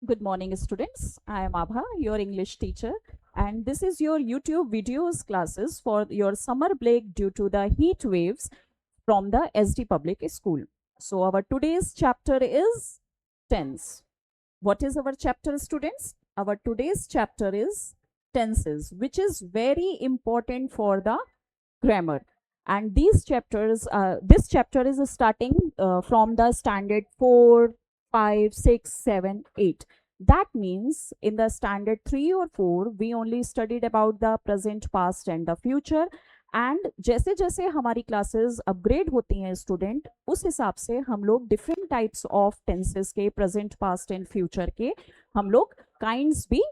Good morning, students. I am Abha, your English teacher, and this is your YouTube videos classes for your summer break due to the heat waves from the SD Public School. So, our today's chapter is tense. What is our chapter, students? Our today's chapter is tenses, which is very important for the grammar. And this chapter is starting from the standard 4, 5, 6, 7, 8. That means in the standard 3 or 4 we only studied about the present, past and the future. And जैसे जैसे हमारी classes upgrade होती हैं student, उस हिसाब से हम लोग डिफरेंट टाइप्स ऑफ टेंसेस के, प्रेजेंट, पास्ट एंड फ्यूचर के हम लोग काइंड्स भी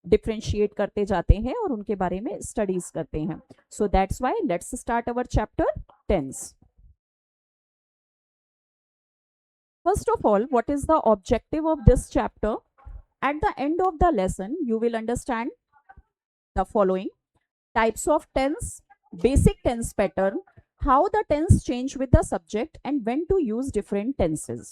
डिफ्रेंशिएट करते जाते हैं और उनके बारे में स्टडीज करते हैं. So that's why let's start our chapter tense. First of all, what is the objective of this chapter? At the end of the lesson, you will understand the following: types of tense, basic tense pattern, how the tense change with the subject, and when to use different tenses.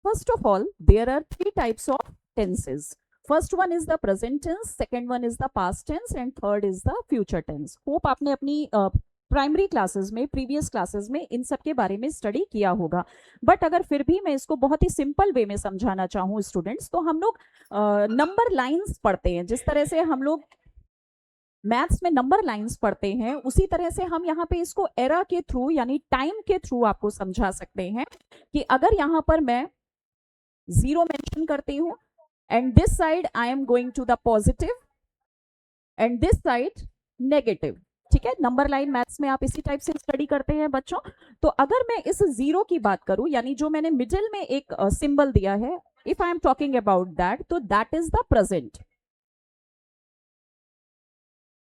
First of all, there are three types of tenses. First one is the present tense, second one is the past tense, and third is the future tense. Hope आपने अपनी primary classes में, previous classes में इन सब के बारे में study किया होगा. बट अगर फिर भी मैं इसको बहुत ही सिंपल वे में समझाना चाहूँ स्टूडेंट्स, तो हम लोग नंबर लाइंस पढ़ते हैं. जिस तरह से हम लोग मैथ्स में नंबर लाइंस पढ़ते हैं, उसी तरह से हम यहाँ पे इसको एरा के थ्रू यानी टाइम के थ्रू आपको समझा सकते हैं कि अगर यहाँ पर मैं 0 मेंशन करती हूँ and this side I am going to the positive and this side negative. ठीक है, नंबर लाइन मैथ्स में आप इसी टाइप से स्टडी करते हैं बच्चों. तो अगर मैं इस 0 की बात करूं, यानी जो मैंने मिडिल में एक सिंबल दिया है, if I am talking about that, तो that is the present.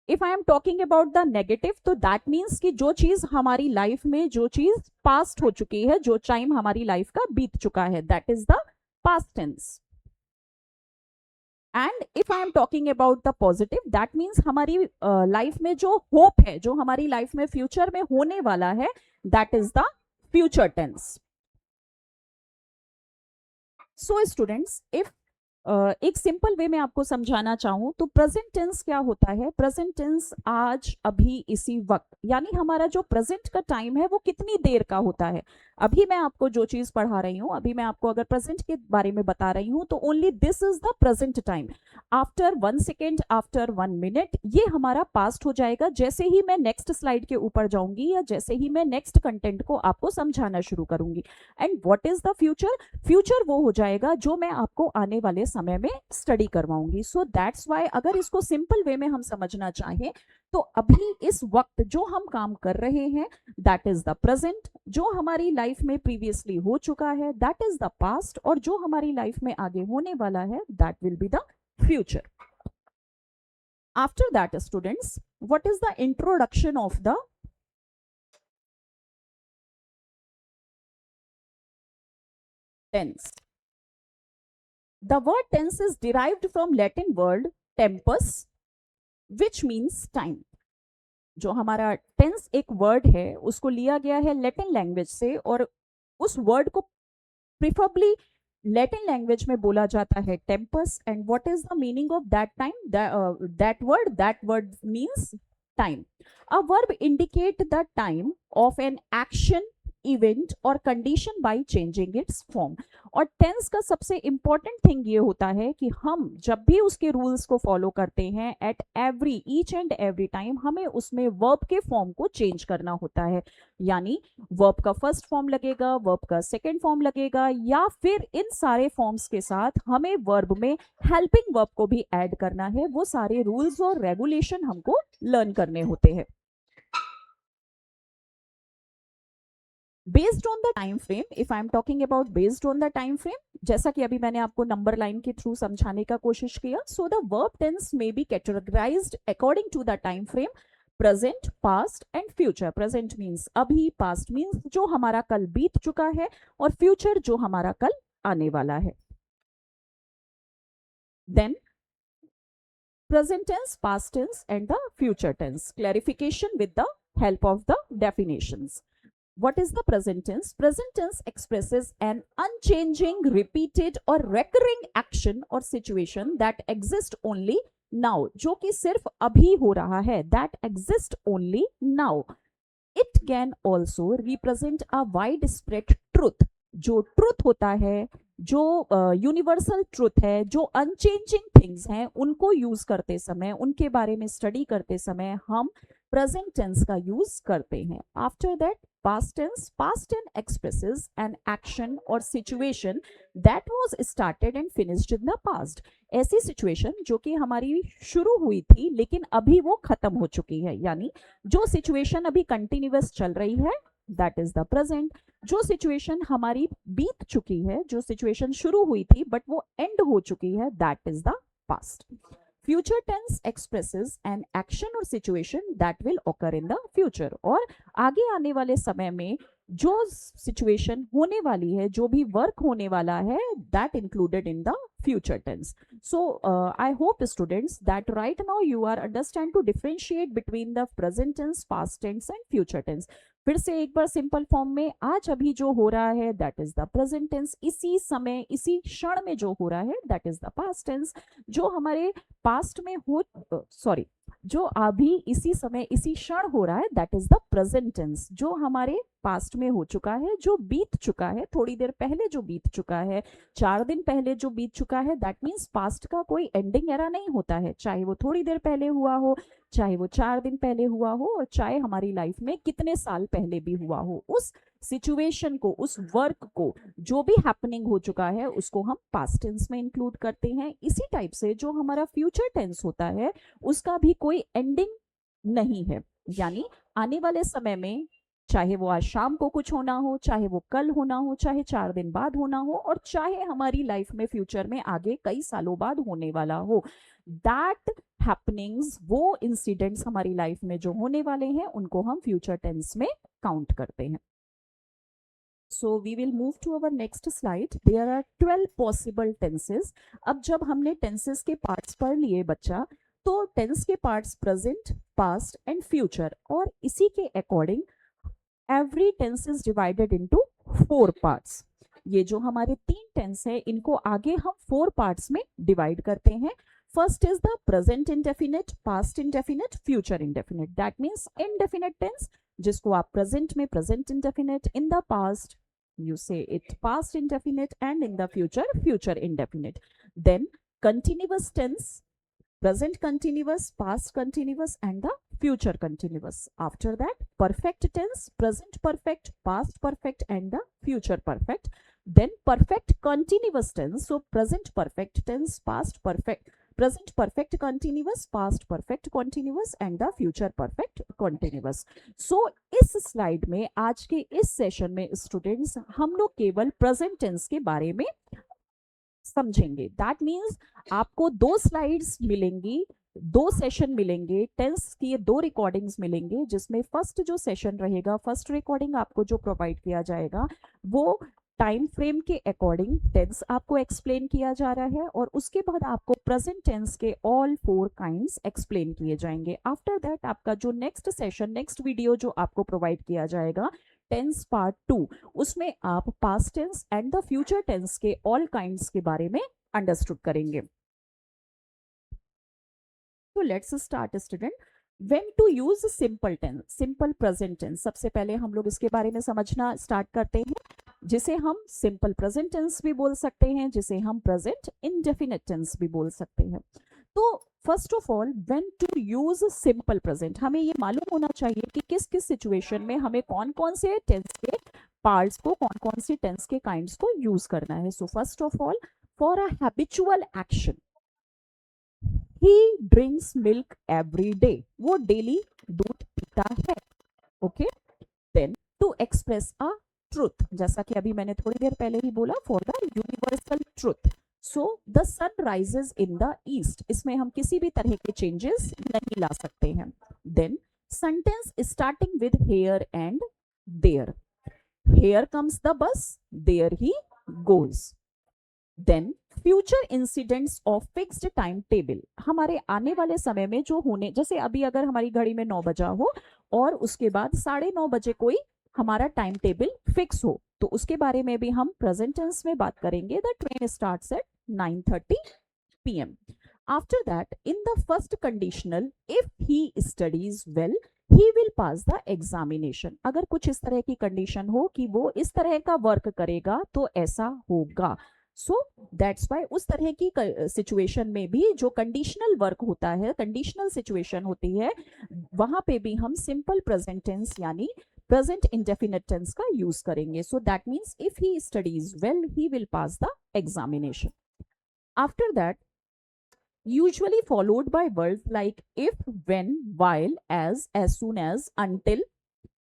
If I am talking about the negative, तो दैट मीन्स कि जो चीज हमारी लाइफ में, जो चीज पास्ट हो चुकी है, जो टाइम हमारी लाइफ का बीत चुका है, that is the past tense. And if I am talking about the positive, that means हमारी लाइफ में जो होप है, जो हमारी लाइफ में फ्यूचर में होने वाला है, that is the future tense. So students, if एक सिंपल वे में आपको समझाना चाहूं तो प्रेजेंट टेंस क्या होता है. प्रेजेंट टेंस आज, अभी, इसी वक्त, यानी हमारा जो प्रेजेंट का टाइम है वो कितनी देर का होता है. अभी मैं आपको जो चीज पढ़ा रही हूँ, अभी मैं आपको अगर प्रेजेंट के बारे में बता रही हूँ, तो only this is the present time. After 1 second, after 1 minute, ये हमारा पास्ट हो जाएगा जैसे ही मैं नेक्स्ट स्लाइड के ऊपर जाऊंगी या जैसे ही मैं नेक्स्ट कंटेंट को आपको समझाना शुरू करूंगी. And what is the future? Future वो हो जाएगा जो मैं आपको आने वाले समय में स्टडी करवाऊंगी. सो दैट्स व्हाई अगर इसको सिंपल वे में हम समझना चाहें, तो अभी इस वक्त जो हम काम कर रहे हैं, दैट इज द प्रेजेंट. जो हमारी लाइफ में प्रीवियसली हो चुका है, दैट इज द पास्ट. और जो हमारी लाइफ में आगे होने वाला है, that will be the future. After that students, what is the introduction of the tense? The word tense is derived from Latin word tempus, which means time. जो हमारा टेंस एक वर्ड है, उसको लिया गया है लैटिन लैंग्वेज से, और उस वर्ड को प्रिफरेबली लैटिन लैंग्वेज में बोला जाता है टेम्पस. And what is the meaning of that time? That word means time. A verb indicate the time of an action, event or condition by changing its form. और tense का सबसे important thing ये होता है कि हम जब भी उसके रूल्स को फॉलो करते हैं, at every, each and every time हमें उसमें वर्ब के फॉर्म को चेंज करना होता है. यानी वर्ब का फर्स्ट फॉर्म लगेगा, वर्ब का सेकेंड फॉर्म लगेगा, या फिर इन सारे फॉर्म्स के साथ हमें वर्ब में हेल्पिंग वर्ब को भी ऐड करना है. वो सारे रूल्स और रेगुलेशन हमको लर्न करने होते हैं. Based on the time frame, if I am talking about based on the time frame, जैसा कि अभी मैंने आपको नंबर लाइन के थ्रू समझाने का कोशिश किया, so the verb tense may be categorized according to the time frame: present, past and future. Present means अभी, पास्ट मीन्स जो हमारा कल बीत चुका है, और फ्यूचर जो हमारा कल आने वाला है. Then present tense, past tense and the future tense. Clarification with the help of the definitions. What is the present tense? Present tense expresses an unchanging, repeated or recurring action or situation that exists only now, जो कि सिर्फ अभी हो रहा है, that exists only now. It can also represent a widespread truth. जो truth होता है, जो यूनिवर्सल ट्रूथ है, जो अनचेंजिंग थिंग्स हैं, उनको यूज करते समय, उनके बारे में स्टडी करते समय हम प्रेजेंट टेंस का यूज करते हैं. After that past tense. Past tense expresses an action or situation that was started and finished in the past. ऐसी सिचुएशन जो कि हमारी शुरू हुई थी लेकिन अभी वो खत्म हो चुकी है, यानी जो सिचुएशन अभी कंटिन्यूअस चल रही है दैट इज द प्रेजेंट. जो सिचुएशन हमारी बीत चुकी है, जो सिचुएशन शुरू हुई थी बट वो एंड हो चुकी है, that is the past. Future tense expresses an action or situation that will occur in the future. और आगे आने वाले समय में जो सिचुएशन होने वाली है, जो भी वर्क होने वाला है, that included in the future tense. So I hope students that right now you are understand to differentiate between the present tense, past tense and future tense. फिर से एक बार सिंपल फॉर्म में, आज अभी जो हो रहा है that is the present tense. इसी समय, इसी क्षण में जो हो रहा है that is the past tense. जो हमारे पास्ट में हो, सॉरी, जो अभी इसी समय इसी क्षण हो रहा है that is the present tense. जो हमारे पास्ट में हो चुका है, जो बीत चुका है, थोड़ी देर पहले जो बीत चुका है, 4 दिन पहले जो बीत चुका है, दैट मीन्स पास्ट का कोई एंडिंग एरा नहीं होता है. चाहे वो थोड़ी देर पहले हुआ हो, चाहे वो 4 दिन पहले हुआ हो, और चाहे हमारी लाइफ में कितने साल पहले भी हुआ हो, उस सिचुएशन को, उस वर्क को, जो भी हैपनिंग हो चुका है, उसको हम पास्ट टेंस में इंक्लूड करते हैं. इसी टाइप से जो हमारा फ्यूचर टेंस होता है उसका भी कोई एंडिंग नहीं है, यानी आने वाले समय में चाहे वो आज शाम को कुछ होना हो, चाहे वो कल होना हो, चाहे 4 दिन बाद होना हो, और चाहे हमारी लाइफ में फ्यूचर में आगे कई सालों बाद होने वाला हो, दैट हैपनिंग्स, वो इंसिडेंट्स हमारी लाइफ में जो होने वाले हैं, उनको हम फ्यूचर टेंस में काउंट करते हैं. So we will move to our next slide. There are 12 possible tenses. अब जब हमने tenses के parts पढ़ लिए बच्चा, तो tense के parts present, past and future, और इसी के according every tense is divided into 4 parts. ये जो हमारे 3 tense है, इनको आगे हम 4 parts में divide करते हैं. First is the present indefinite, past indefinite, future indefinite. That means indefinite tense, जिसको आप present में present indefinite, in the past you say it past indefinite, and in the future future indefinite. Then continuous tense, present continuous, past continuous and the future continuous. After that perfect tense, present perfect, past perfect and the future perfect. Then perfect continuous tense, so present perfect tense, past perfect, present perfect continuous, past perfect continuous and the future perfect continuous. So इस slide में, आज के इस session में students, हम लोग केवल present tense के बारे में समझेंगे. दैट मीन्स आपको 2 स्लाइड्स मिलेंगी, 2 सेशन मिलेंगे, टेंस की 2 रिकॉर्डिंग्स मिलेंगे, जिसमें फर्स्ट जो सेशन रहेगा, फर्स्ट रिकॉर्डिंग आपको जो प्रोवाइड किया जाएगा, वो टाइम फ्रेम के अकॉर्डिंग टेंस आपको एक्सप्लेन किया जा रहा है, और उसके बाद आपको प्रेजेंट टेंस के ऑल 4 काइंड्स एक्सप्लेन किए जाएंगे. आफ्टर दैट आपका जो नेक्स्ट सेशन, नेक्स्ट वीडियो जो आपको प्रोवाइड किया जाएगा, टेंस पार्ट 2, उसमें आप past tense and the future tense के ऑल काइंड्स के बारे में अंडरस्टूड करेंगे. तो let's start student. When to use simple tense, simple present tense, सबसे पहले हम लोग इसके बारे में समझना स्टार्ट करते हैं, जिसे हम सिंपल प्रेजेंट टेंस भी बोल सकते हैं, जिसे हम प्रेजेंट इंडेफिनिट टेंस भी बोल सकते हैं. तो first of all, when to use simple present, हमें ये मालूम होना चाहिए कि किस किस सिचुएशन में हमें कौन कौन से टेंस के पार्ट्स को, कौन कौन से टेंस के काइंड्स को यूज करना है. So first of all, for a habitual action, he drinks milk every day, वो डेली दूध पीता है. Okay. Then to express a truth, जैसा कि अभी मैंने थोड़ी देर पहले ही बोला, for the universal truth, so the sun rises in the east, इसमें हम किसी भी तरह के चेंजेस नहीं ला सकते हैं. Then sentence starting with here and there, here comes the bus, there he goes. Then future incidents of fixed time table, हमारे आने वाले समय में जो होने, जैसे अभी अगर हमारी घड़ी में 9 बजा हो और उसके बाद 9:30 बजे कोई हमारा टाइम टेबल फिक्स हो, तो उसके बारे में भी हम प्रेजेंट टेंस में बात करेंगे। The train starts at 9:30 PM. After that, in the first conditional, if he studies well, he will pass the examination. अगर कुछ इस तरह की कंडीशन हो कि वो इस तरह का वर्क करेगा तो ऐसा होगा। सो दैट्स वाई उस तरह की सिचुएशन में भी जो कंडीशनल वर्क होता है, कंडीशनल सिचुएशन होती है, वहां पे भी हम सिंपल प्रेजेंट टेंस यानी प्रेजेंट इंडेफिनिट टेंस का यूज करेंगे। So that means if he studies well he will pass the examination. After that, usually followed by words like if, when, while, as soon as, until.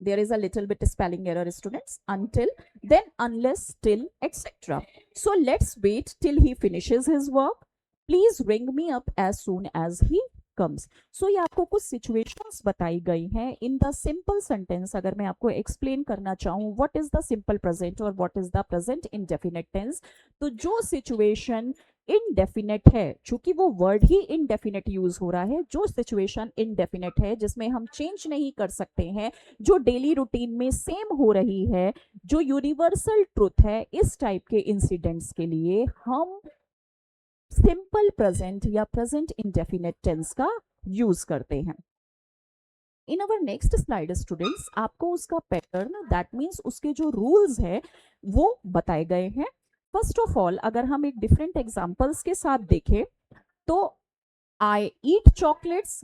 There is a little bit spelling error, students. Until, then, unless, till, etc. So let's wait till he finishes his work. Please ring me up as soon as he comes. So ये आपको कुछ situations बताई गई हैं in the simple sentence. अगर मैं आपको explain करना चाहूँ what is the simple present और what is the present indefinite tense, तो जो situation इनडेफिनेट है, चूंकि वो वर्ड ही इनडेफिनेट यूज हो रहा है, जो सिचुएशन इनडेफिनेट है जिसमें हम चेंज नहीं कर सकते हैं, जो डेली रूटीन में सेम हो रही है, जो यूनिवर्सल ट्रुथ है, इस टाइप के इंसिडेंट्स के लिए हम सिंपल प्रेजेंट या प्रेजेंट इंडेफिनेट टेंस का यूज करते हैं। इन अवर नेक्स्ट स्लाइड स्टूडेंट्स, आपको उसका पैटर्न, दैट मीन्स उसके जो रूल्स है वो बताए गए हैं। फर्स्ट ऑफ ऑल, अगर हम एक डिफरेंट एग्जांपल्स के साथ देखें तो आई ईट चॉकलेट्स,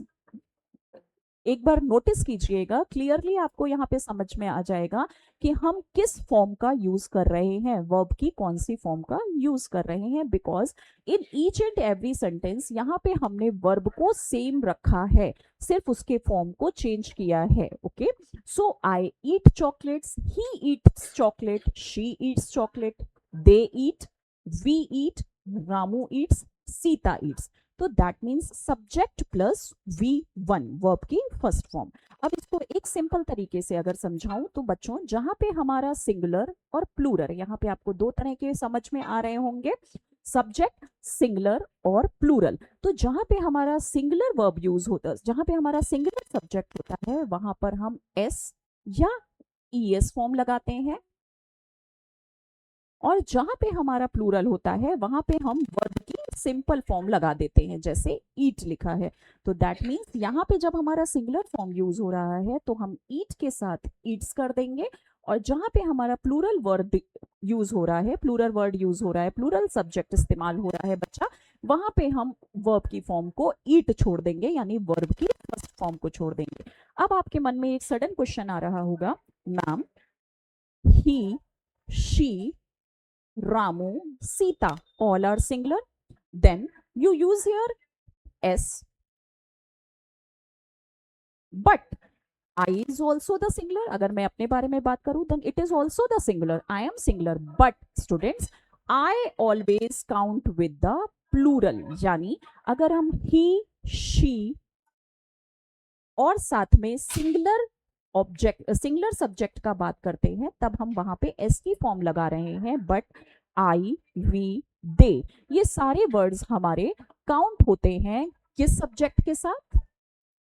एक बार नोटिस कीजिएगा, क्लियरली आपको यहाँ पे समझ में आ जाएगा कि हम किस फॉर्म का यूज कर रहे हैं, वर्ब की कौन सी फॉर्म का यूज कर रहे हैं, because in each and every sentence यहाँ पे हमने वर्ब को सेम रखा है, सिर्फ उसके फॉर्म को चेंज किया है। Okay, so I eat chocolates, he eats chocolate, she Yeats chocolate, they eat, we eat, Ramu eats, Sita eats. तो that means subject plus V1 verb की फर्स्ट फॉर्म। अब इसको एक सिंपल तरीके से अगर समझाऊं तो बच्चों, जहां पे हमारा सिंगुलर और प्लूरल, यहाँ पे आपको दो तरह के समझ में आ रहे होंगे, सब्जेक्ट सिंगुलर और प्लूरल। तो जहां पे हमारा सिंगुलर वर्ब यूज होता है, जहां पे हमारा सिंगुलर सब्जेक्ट होता है, वहां पर हम एस या ES फॉर्म लगाते हैं, और जहां पे हमारा प्लूरल होता है वहां पे हम वर्ब की सिंपल फॉर्म लगा देते हैं, जैसे ईट लिखा है। तो दैट मीन्स यहाँ पे जब हमारा सिंगुलर फॉर्म यूज हो रहा है तो हम ईट के साथ ईट्स कर देंगे, और जहां पे हमारा प्लूरल वर्ड यूज हो रहा है, प्लूरल वर्ड यूज हो रहा है, प्लूरल सब्जेक्ट इस्तेमाल हो रहा है बच्चा, वहां पे हम वर्ब की फॉर्म को ईट छोड़ देंगे, यानी वर्ब की फर्स्ट फॉर्म को छोड़ देंगे। अब आपके मन में एक सडन क्वेश्चन आ रहा होगा, ma'am he, she, Ramu, Sita, all are singular. Then you use here S. But I is also the singular. अगर मैं अपने बारे में बात करूं, then it is also the singular. I am singular. But students, I always count with the plural. यानी अगर हम he, she और साथ में सिंगुलर ऑब्जेक्ट, सिंगुलर सब्जेक्ट का बात करते हैं, तब हम वहां पे एस की फॉर्म लगा रहे हैं। बट आई, वी, दे, ये सारे वर्ड्स हमारे काउंट होते हैं किस सब्जेक्ट के साथ,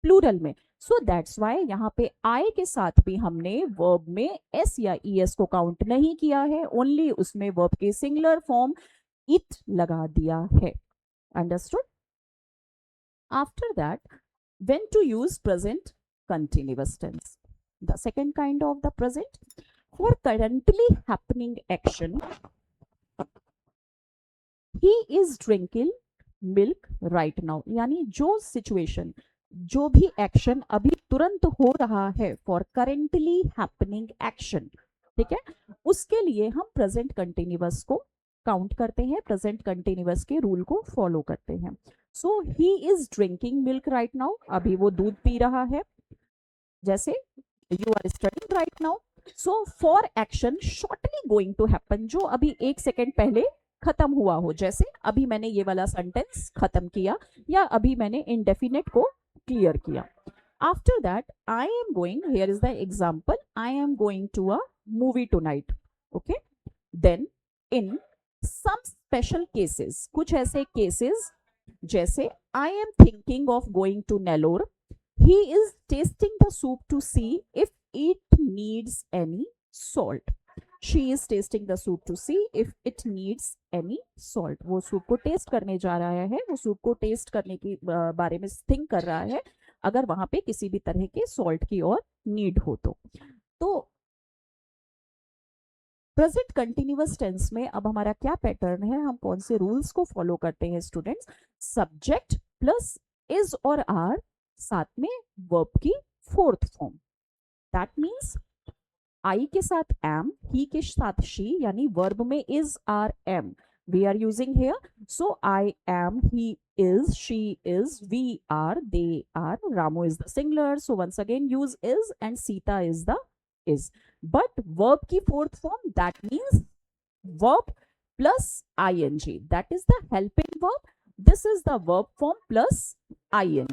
प्लूरल में। सो दैट्स वाई यहाँ पे आई के साथ भी हमने वर्ब में एस या ES को काउंट नहीं किया है, ओनली उसमें वर्ब के सिंगुलर फॉर्म इट लगा दिया है। Understood? After that, when to use present continuous tense, the second kind of the present, for currently happening action, he is drinking milk right now, यानी जो सिचुएशन, जो भी action अभी तुरंत हो रहा है, फॉर करेंटली हैपनिंग एक्शन, ठीक है, उसके लिए हम प्रेजेंट कंटिन्यूअस को काउंट करते हैं, प्रेजेंट कंटिन्यूअस के रूल को फॉलो करते हैं। So he is drinking milk right now, अभी वो दूध पी रहा है, जैसे you are studying right now. So for action shortly going to happen, जो अभी एक सेकेंड पहले खत्म हुआ हो, जैसे अभी मैंने ये वाला सेंटेंस खत्म किया, या अभी मैंने इंडेफिनेट को क्लियर किया। After that, I am going, here is the example, I am going to a movie tonight. Okay, then in some special cases, कुछ ऐसे केसेस जैसे I am thinking of going to Nellore, he is testing the soup to see if it needs any salt. She is tasting the soup to see if it needs any salt. वो soup को test करने जा रहा है, वो soup को test करने की बारे में थिंक कर रहा है अगर वहां पे किसी भी तरह के सॉल्ट की और नीड हो तो प्रेजेंट कंटिन्यूअस टेंस में अब हमारा क्या पैटर्न है, हम कौन से रूल्स को फॉलो करते हैं स्टूडेंट्स? सब्जेक्ट प्लस इज और आर, साथ में वर्ब की fourth form. That means I के साथ एम, ही के साथ शी, यानी वर्ब में is are am we are using here. So I am, he is, she is, we are, they are, Ramu is the singular, so once again use is and Sita is the is. But verb की fourth form, that means verb plus ing, that is the helping verb. This is the verb form plus ing.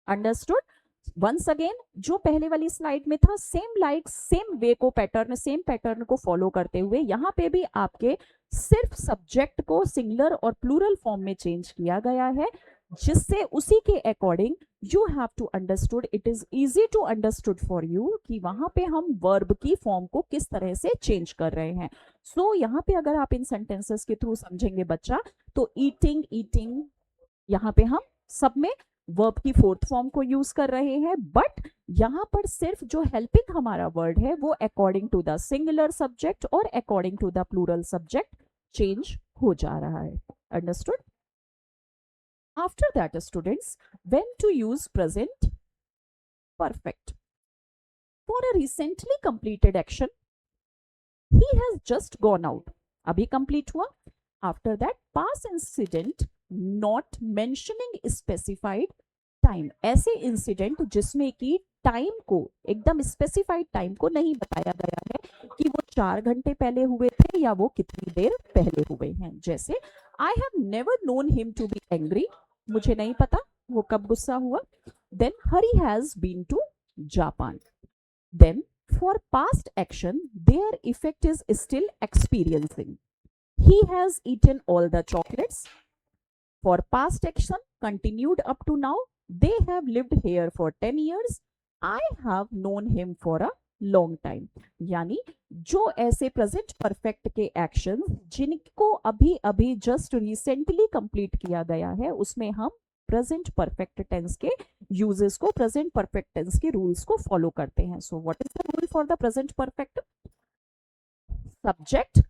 Understood? Once again जो पहले वाली slide में था, same way को pattern, same pattern को follow करते हुए यहाँ पे भी आपके सिर्फ सब्जेक्ट को सिंगुलर और प्लूरल फॉर्म में चेंज किया गया है, जिससे उसी के according you have to understood, it is easy to understood for you कि वहां पे हम वर्ब की फॉर्म को किस तरह से चेंज कर रहे हैं। सो यहाँ पे अगर आप इन सेंटेंसेस के थ्रू समझेंगे बच्चा, तो ईटिंग यहाँ पे हम सब में वर्ब की फोर्थ फॉर्म को यूज कर रहे हैं, बट यहां पर सिर्फ जो हेल्पिंग हमारा वर्ड है वो according to the singular subject और according to the plural subject change हो जा रहा है। Understood? After that students, when to use present perfect for a recently completed action, he has just gone out, अभी complete हुआ। After that past incident not mentioning specified time, ऐसे incident जिसमें कि time को, एकदम स्पेसिफाइड टाइम को नहीं बताया गया है कि वो 4 घंटे पहले हुए थे या वो कितनी देर पहले हुए हैं। जैसे I have never known him to be angry, मुझे नहीं पता वो कब गुस्सा हुआ। Then Hari has been to Japan. Then for past action their effect is still experiencing, he has eaten all the chocolates. For past action continued up to now, they have lived here for 10 years. I have known him for a long time. यानी जो ऐसे present perfect के action जिनको अभी अभी just recently complete किया गया है, उसमें हम प्रेजेंट परफेक्ट टेंस के यूजेस को, प्रेजेंट परफेक्ट टेंस के रूल्स को फॉलो करते हैं। So what is the rule for the present perfect? Subject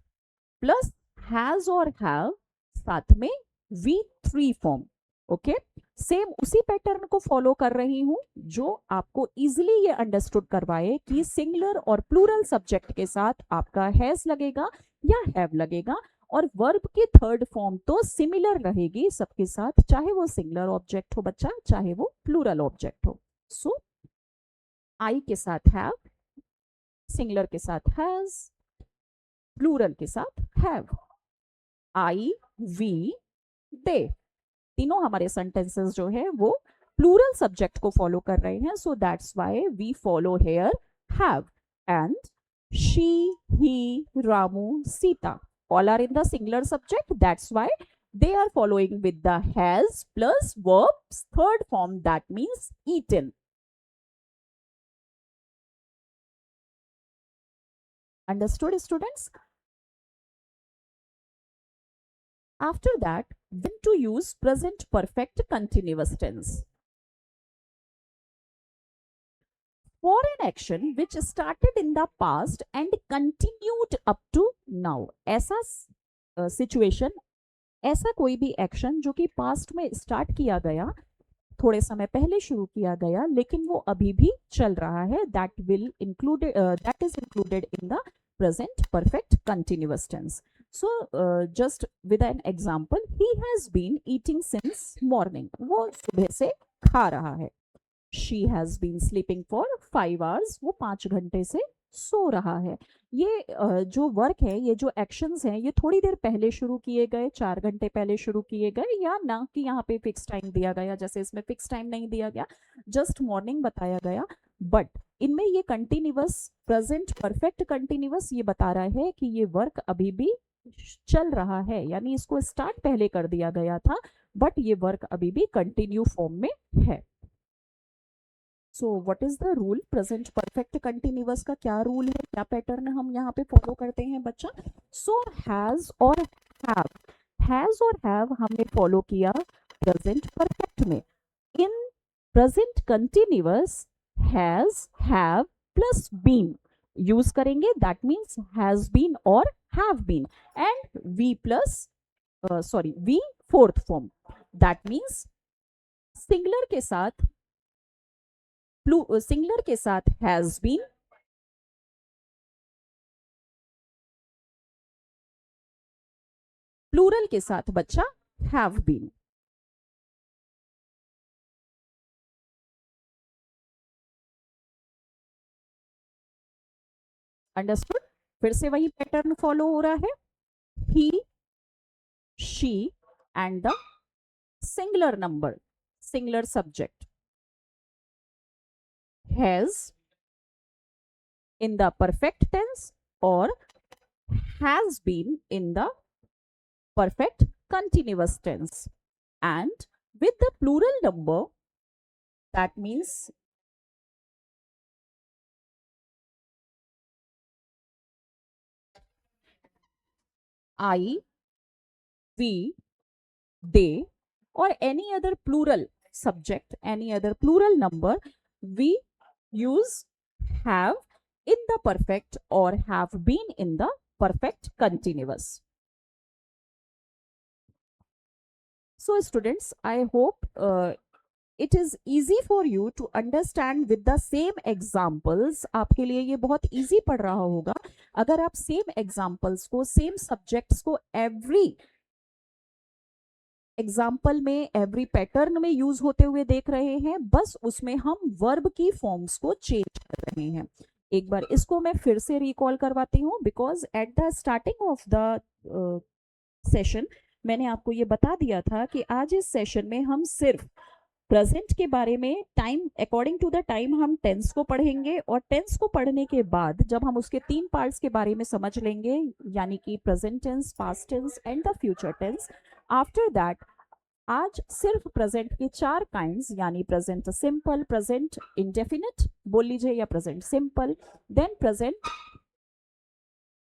plus has और हैव, साथ में V3 फॉर्म। ओके, सेम उसी पैटर्न को फॉलो कर रही हूं जो आपको इजीली ये अंडरस्टूड करवाए कि सिंगुलर और प्लूरल सब्जेक्ट के साथ आपका हैज लगेगा या हैव लगेगा, और वर्ब की थर्ड फॉर्म तो सिमिलर रहेगी सबके साथ, चाहे वो सिंगुलर ऑब्जेक्ट हो बच्चा, चाहे वो प्लूरल ऑब्जेक्ट हो। सो आई के साथ हैव, सिंगुलर के साथ हैज, प्लूरल के साथ हैव। आई, वी, दे, तीनों हमारे सेंटेंसेस जो है वो प्लूरल सब्जेक्ट को फॉलो कर रहे हैं। So that's why we follow here have. And she, he, Ramu, Sita all are in the singular subject, that's why they are following with the has plus verbs third form, that means eaten. Understood students? After that, when to use present perfect continuous tense for an action which started in the past and continued up to now. ऐसा situation, ऐसा कोई भी action जो कि past में start किया गया, थोड़े समय पहले शुरू किया गया, लेकिन वो अभी भी चल रहा है, that is included in the present perfect continuous tense. So just with an example, he has been eating since morning, वो सुबह से खा रहा है। She has been sleeping for 5 hours, वो 5 घंटे से सो रहा है। ये जो वर्क है, ये जो एक्शंस हैं, ये थोड़ी देर पहले शुरू किए गए, 4 घंटे पहले शुरू किए गए, या ना कि यहाँ पे फिक्स टाइम दिया गया, जैसे इसमें फिक्स टाइम नहीं दिया गया, जस्ट मॉर्निंग बताया गया। बट इनमें ये कंटिन्यूअस, प्रेजेंट परफेक्ट कंटिन्यूअस ये बता रहा है कि ये वर्क अभी भी चल रहा है, यानी इसको स्टार्ट पहले कर दिया गया था, बट ये वर्क अभी भी कंटिन्यू फॉर्म में है। So what is the rule? Present perfect continuous का क्या रूल है, क्या पैटर्न हम यहाँ पे फॉलो करते हैं बच्चा? सो हैज और हैव हमने फॉलो किया प्रेजेंट परफेक्ट में. In present continuous has, have plus been use करेंगे. दैट मीन्स हैज बीन और have been, and V plus V fourth form. That means singular के साथ हैज बीन, प्लूरल के साथ बच्चा हैव बीन. अंडरस्टूड? फिर से वही पैटर्न फॉलो हो रहा है. He, she and the singular number, singular subject has in the perfect tense or has been in the perfect continuous tense. And with the plural number, that means I, we, they, or any other plural subject, any other plural number, we use have in the perfect or have been in the perfect continuous. So students, I hope it is easy for you to understand with the same examples. आपके लिए ये बहुत easy पड़ रहा होगा अगर आप same examples को, same subjects को every एग्जाम्पल में, एवरी पैटर्न में यूज होते हुए देख रहे हैं. बस उसमें हम वर्ब की फॉर्म्स को चेंज कर रहे हैं. एक बार इसको मैं फिर से रिकॉल करवाती हूँ, because at the starting of the session मैंने आपको ये बता दिया था कि आज इस सेशन में हम सिर्फ प्रेजेंट के बारे में, time according to the time हम टेंस को पढ़ेंगे, और टेंस को पढ़ने के बाद जब हम उसके 3 पार्ट्स के बारे में समझ लेंगे, यानी कि present tense, past tense and the future tense, after that आज सिर्फ प्रेजेंट के 4 काइंड्स, यानी प्रेजेंट सिंपल, प्रेजेंट इंडेफिनिट बोल लीजिए, या present simple, then present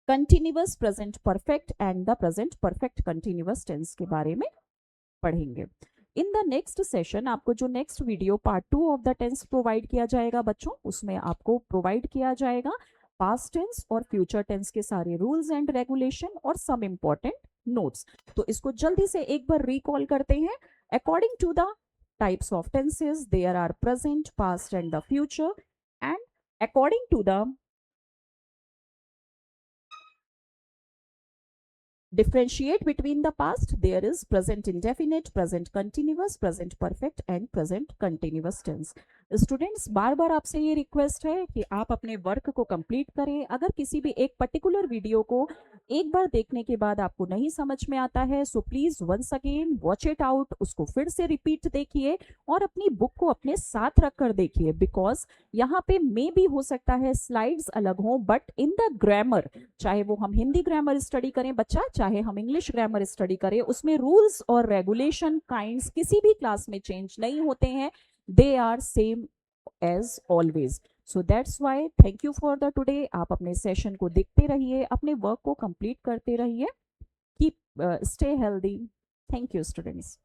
continuous, present perfect and the present perfect continuous tense के बारे में पढ़ेंगे. इन द नेक्स्ट सेशन आपको जो next video part 2 of the tense provide किया जाएगा बच्चों, उसमें आपको प्रोवाइड किया जाएगा पास्ट टेंस और फ्यूचर टेंस के सारे रूल्स एंड रेगुलेशन और सम इंपॉर्टेंट नोट्स. तो इसको जल्दी से एक बार रिकॉल करते हैं. According to the types of tenses there are present, past and the future, and according to the differentiate between the past, there is present indefinite, present continuous, present perfect and present continuous tense. Students, बार बार आपसे ये request है कि आप अपने work को complete करें. अगर किसी भी एक पर्टिकुलर वीडियो को एक बार देखने के बाद आपको नहीं समझ में आता है, so please once again watch it out, उसको फिर से रिपीट देखिए और अपनी बुक को अपने साथ रखकर देखिए, बिकॉज यहाँ पे मे भी हो सकता है स्लाइड्स अलग हो, बट इन द ग्रामर, चाहे वो हम हिंदी ग्रामर स्टडी करें बच्चा, चाहे हम इंग्लिश ग्रामर स्टडी करें, उसमें रूल्स और रेगुलेशन काइंड्स किसी भी क्लास में चेंज नहीं होते हैं. They are same as always. So that's why thank you for the today. आप अपने सेशन को देखते रहिए, अपने वर्क को कंप्लीट करते रहिए. Keep stay healthy. Thank you students.